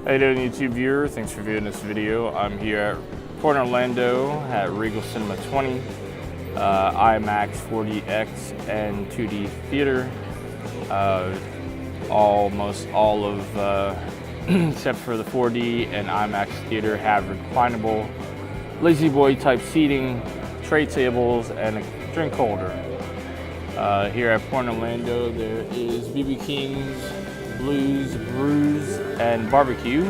How you doing, YouTube viewer? Thanks for viewing this video. I'm here at Port Orlando at Regal Cinema 20, Imax 4DX and 2D theater. Almost all of, except for the 4D and Imax theater, have reclinable lazy boy type seating, tray tables, and a drink holder. Here at Port Orlando, there is BB King's, Blues, Brews, and Barbecue.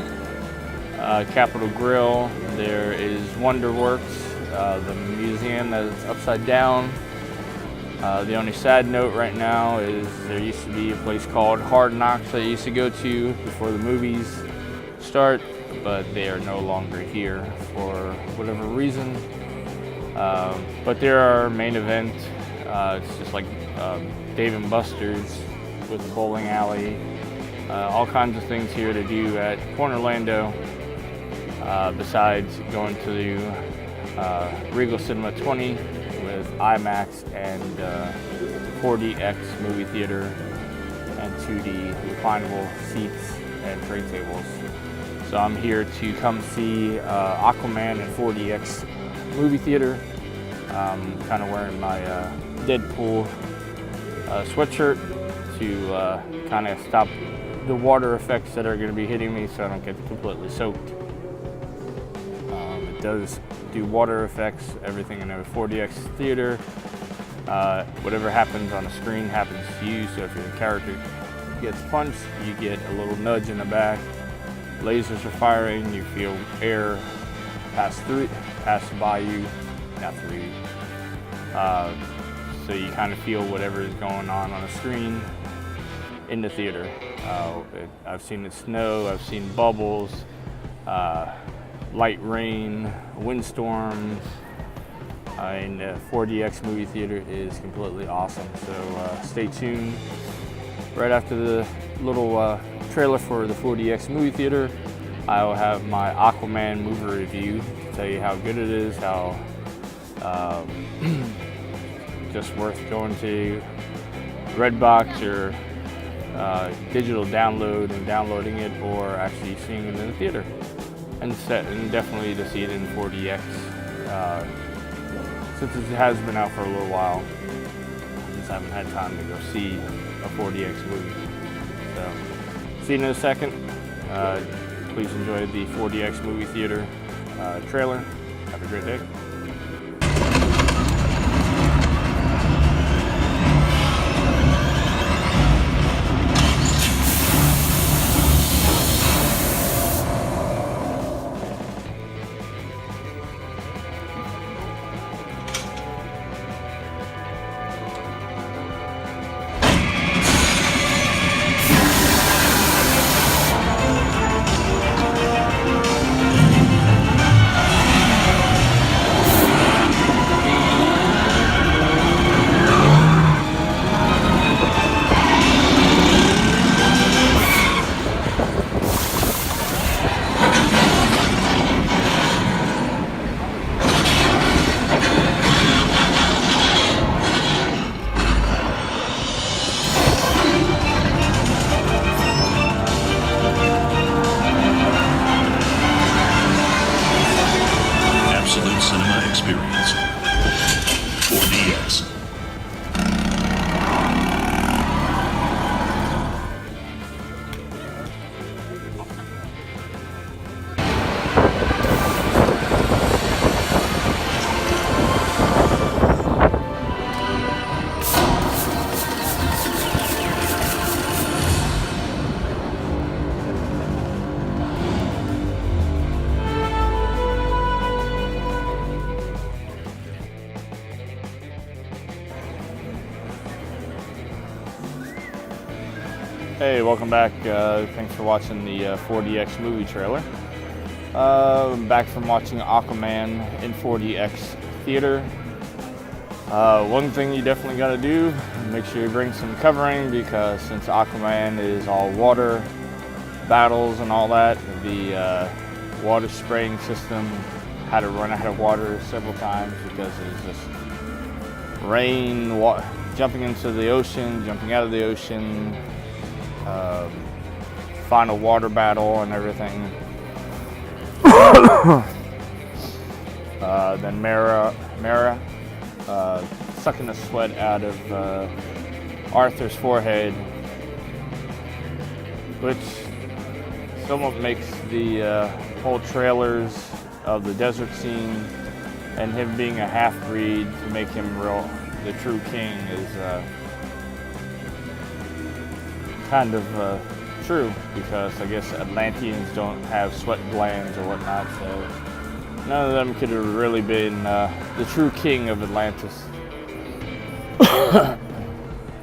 Capitol Grill, there is Wonderworks, the museum that is upside down. The only sad note right now is there used to be a place called Hard Knocks that I used to go to before the movies start, but they are no longer here for whatever reason. But there are main event, it's just like Dave & Buster's with a bowling alley. All kinds of things here to do at Port Orlando, besides going to the Regal Cinema 20 with IMAX and 4DX movie theater and 2D reclinable seats and tray tables. So I'm here to come see Aquaman and 4DX movie theater. I'm kind of wearing my Deadpool sweatshirt to kind of stop the water effects that are going to be hitting me so I don't get completely soaked. It does do water effects, everything in a 4DX theater. Whatever happens on the screen happens to you, so if your character gets punched, you get a little nudge in the back. Lasers are firing, you feel air pass by you, not through you. So you kind of feel whatever is going on the screen in the theater. I've seen it snow, I've seen bubbles, light rain, windstorms, and the 4DX movie theater is completely awesome. So stay tuned. Right after the little trailer for the 4DX movie theater, I will have my Aquaman movie review to tell you how good it is, how just worth going to Redbox or digital download and downloading it, or actually seeing it in the theater, and definitely to see it in 4DX since it has been out for a little while. I just haven't had time to go see a 4DX movie. So see you in a second. Please enjoy the 4DX movie theater trailer. Have a great day. Cinema experience. 4DX. Hey, welcome back. Thanks for watching the 4DX movie trailer. I'm back from watching Aquaman in 4DX theater. One thing you definitely got to do, make sure you bring some covering, because since Aquaman is all water battles and all that, the water spraying system had to run out of water several times because it's just rain, jumping into the ocean, jumping out of the ocean, final water battle and everything. Then Mara sucking the sweat out of Arthur's forehead, which somewhat makes the whole trailers of the desert scene and him being a half-breed to make him the true king is kind of true, because I guess Atlanteans don't have sweat glands or whatnot, so none of them could have really been the true king of Atlantis.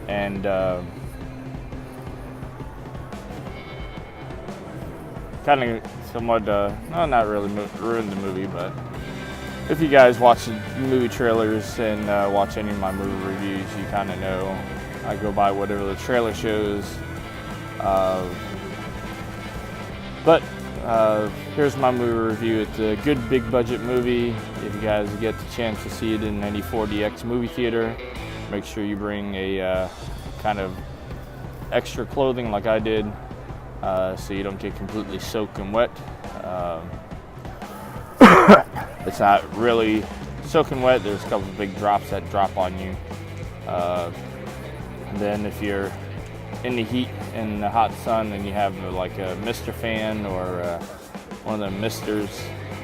And kind of somewhat, no, not really ruined the movie, but if you guys watch the movie trailers and watch any of my movie reviews, you kind of know I go by whatever the trailer shows. But here's my movie review. It's a good big budget movie. If you guys get the chance to see it in any 4DX movie theater, make sure you bring a kind of extra clothing like I did, so you don't get completely soaked and wet. It's not really soaking wet. There's a couple of big drops that drop on you. And then if you're in the heat and the hot sun and you have like a mister fan or one of the misters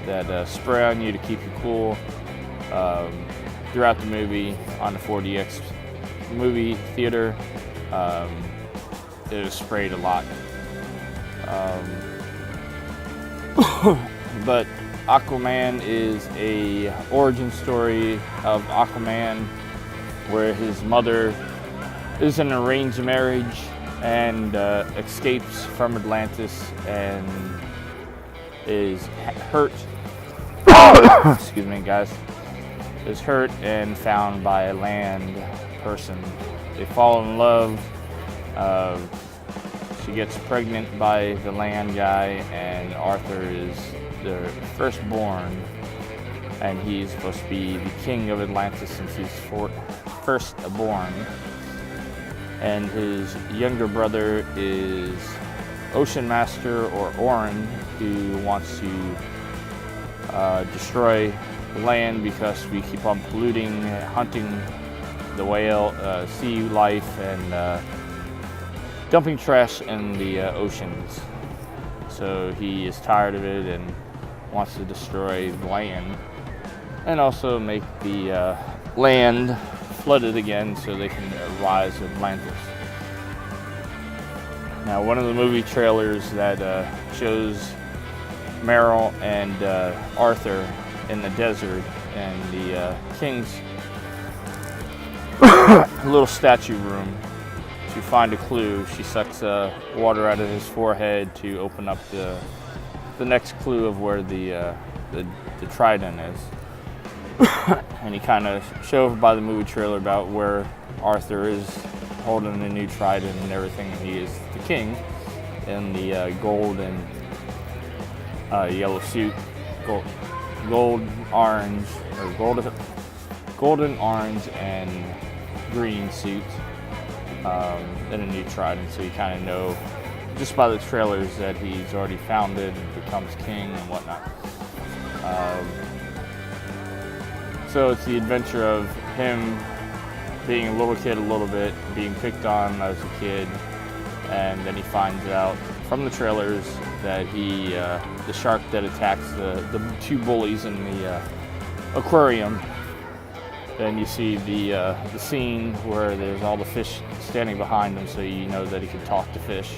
that spray on you to keep you cool, throughout the movie on the 4DX movie theater, it was sprayed a lot. But Aquaman is a origin story of Aquaman, where his mother is in an arranged marriage and escapes from Atlantis and is hurt. Excuse me, guys. Is hurt and found by a land person. They fall in love. She gets pregnant by the land guy, and Arthur is the firstborn, and he's supposed to be the king of Atlantis since he's firstborn. And his younger brother is Ocean Master, or Orin, who wants to destroy the land because we keep on polluting, hunting the whale, sea life, and dumping trash in the oceans. So he is tired of it and wants to destroy the land, and also make the land flooded again so they can rise Atlantis. Now, one of the movie trailers that shows Meryl and Arthur in the desert, and the king's little statue room to find a clue. She sucks water out of his forehead to open up the next clue of where the trident is. And he kind of showed by the movie trailer about where Arthur is holding the new trident and everything. He is the king in the gold and yellow suit, golden, orange, and green suit, in a new trident. So you kind of know just by the trailers that he's already founded and becomes king and whatnot. So it's the adventure of him being a little kid a little bit, being picked on as a kid, and then he finds out from the trailers that the shark that attacks the two bullies in the aquarium. Then you see the scene where there's all the fish standing behind him, so you know that he can talk to fish.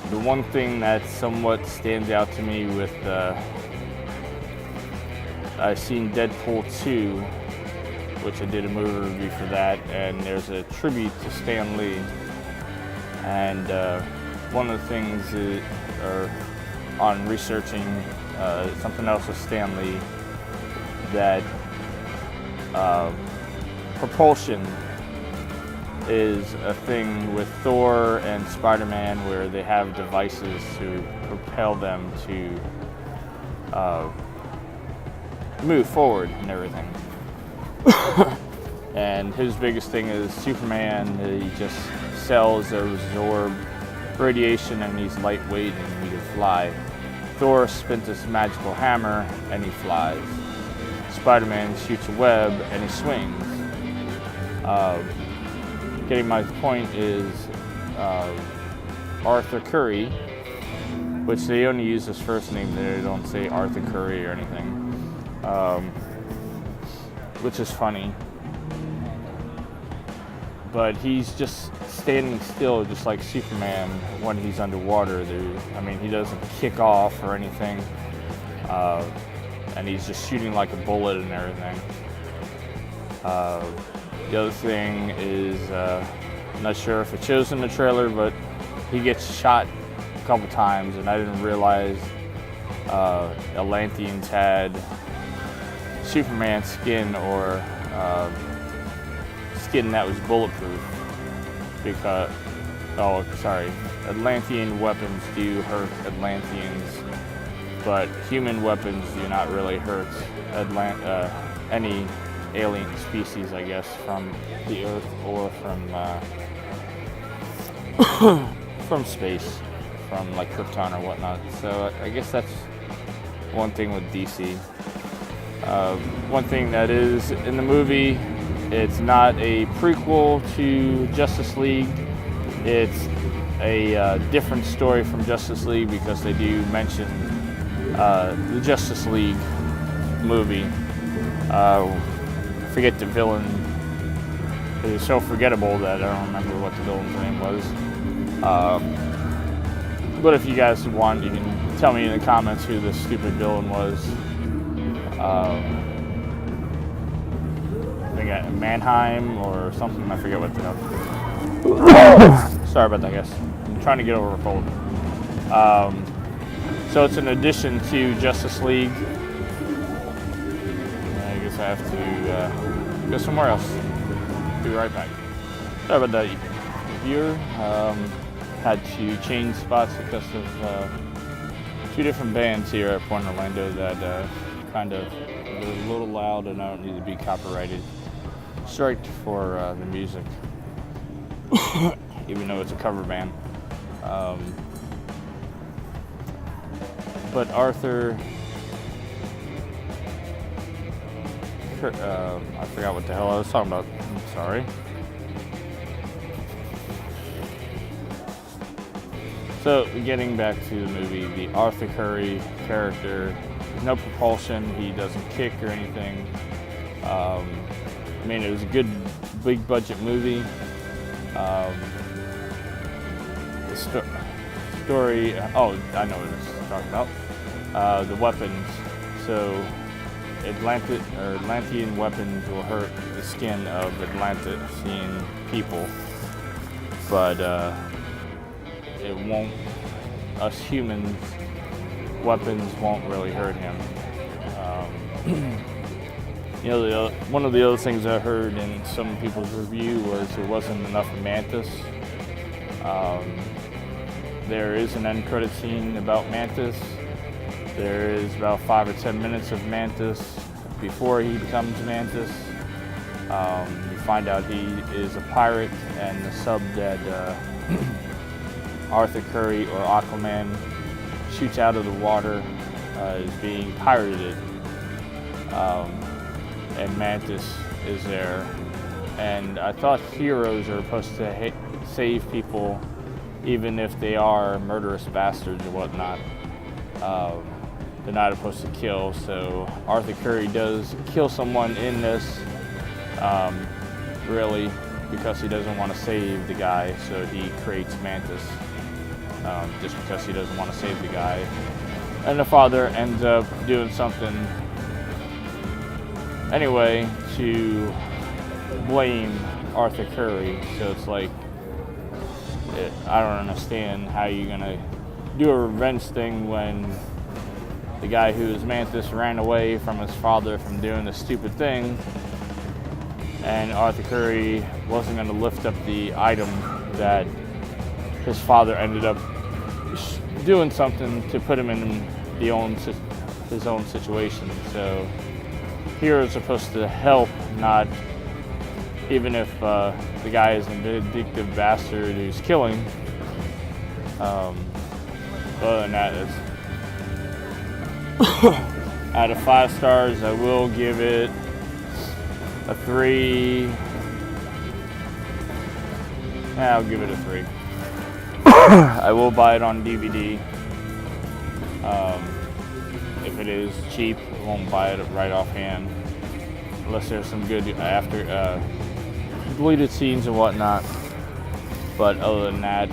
The one thing that somewhat stands out to me with, I've seen Deadpool 2, which I did a movie review for that, and there's a tribute to Stan Lee. And one of the things on researching something else with Stan Lee, that propulsion is a thing with Thor and Spider-Man, where they have devices to propel them to move forward and everything. And his biggest thing is Superman. He just cells absorb radiation, and he's lightweight and he can fly. Thor spins his magical hammer and he flies. Spider-Man shoots a web and he swings. Getting my point is Arthur Curry, which they only use his first name. They don't say Arthur Curry or anything, which is funny. But he's just standing still, just like Superman when he's underwater. I mean, he doesn't kick off or anything, and he's just shooting like a bullet and everything. The other thing is, I'm not sure if it shows in the trailer, but he gets shot a couple times, and I didn't realize Atlanteans had Superman skin or skin that was bulletproof, because, Atlantean weapons do hurt Atlanteans, but human weapons do not really hurt any alien species, I guess, from the Earth or from space, from like Krypton or whatnot. So I guess that's one thing with DC. One thing that is in the movie, it's not a prequel to Justice League. It's a different story from Justice League, because they do mention the Justice League movie. I forget the villain. It is so forgettable that I don't remember what the villain's name was. But if you guys want, you can tell me in the comments who the stupid villain was. I think Mannheim or something. I forget what the hell. Sorry about that, guys. I'm trying to get over a cold. So it's an addition to Justice League. I guess I have to go somewhere else. Be right back. Sorry about that, viewer. Had to change spots because of two different bands here at Point Orlando that kind of were a little loud, and I don't need to be copyrighted striked for the music, even though it's a cover band. But Arthur, I forgot what the hell I was talking about. I'm sorry. So, getting back to the movie, the Arthur Curry character, no propulsion, he doesn't kick or anything. I mean, it was a good, big budget movie. The story, I know what it's talking about. The weapons. So, Atlantean weapons will hurt the skin of Atlantean people, but it won't. Us humans, weapons won't really hurt him. One of the other things I heard in some people's review was there wasn't enough Mantis. There is an end credit scene about Mantis. There is about 5 or 10 minutes of Mantis before he becomes Mantis. You find out he is a pirate, and the sub that Arthur Curry or Aquaman shoots out of the water is being pirated. And Mantis is there. And I thought heroes are supposed to save people even if they are murderous bastards or whatnot. They're not supposed to kill, so Arthur Curry does kill someone in this, really, because he doesn't want to save the guy, so he creates Mantis, just because he doesn't want to save the guy. And the father ends up doing something anyway to blame Arthur Curry, so it's like, I don't understand how you're gonna do a revenge thing when the guy who is Mantis ran away from his father from doing a stupid thing, and Arthur Curry wasn't gonna lift up the item that his father ended up doing something to put him in his own situation. So heroes are supposed to help, not even if the guy is a vindictive bastard who's killing. Other than that, it's out of 5 stars, I will give it a 3. Yeah, I'll give it a 3. I will buy it on DVD. If it is cheap, I won't buy it right offhand, unless there's some good after deleted scenes and whatnot. But other than that,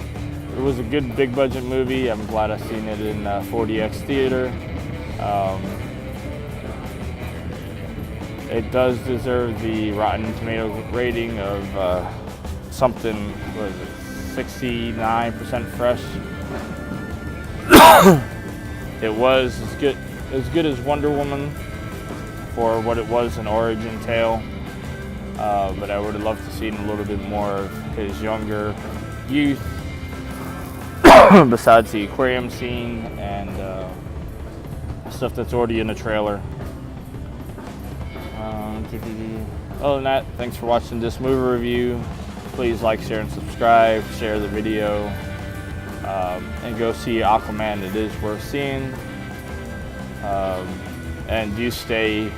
it was a good big budget movie. I'm glad I seen it in 4DX theater. It does deserve the Rotten Tomato rating of something, what is it, 69% fresh. It was as good as Wonder Woman for what it was, an origin tale. But I would have loved to see a little bit more of his younger youth, besides the aquarium scene and stuff that's already in the trailer. Other than that, thanks for watching this movie review. Please like, share, and subscribe. Share the video. And go see Aquaman. It is worth seeing. And do stay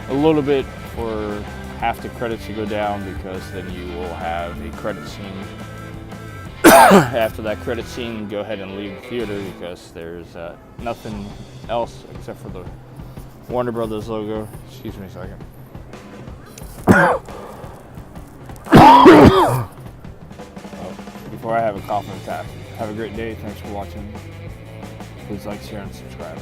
a little bit for half the credits to go down, because then you will have a credit scene. After that credit scene, go ahead and leave the theater, because there's nothing else except for the Warner Brothers logo. Excuse me a second. Before I have a coughing attack. Have a great day. Thanks for watching. Please like, share, and subscribe.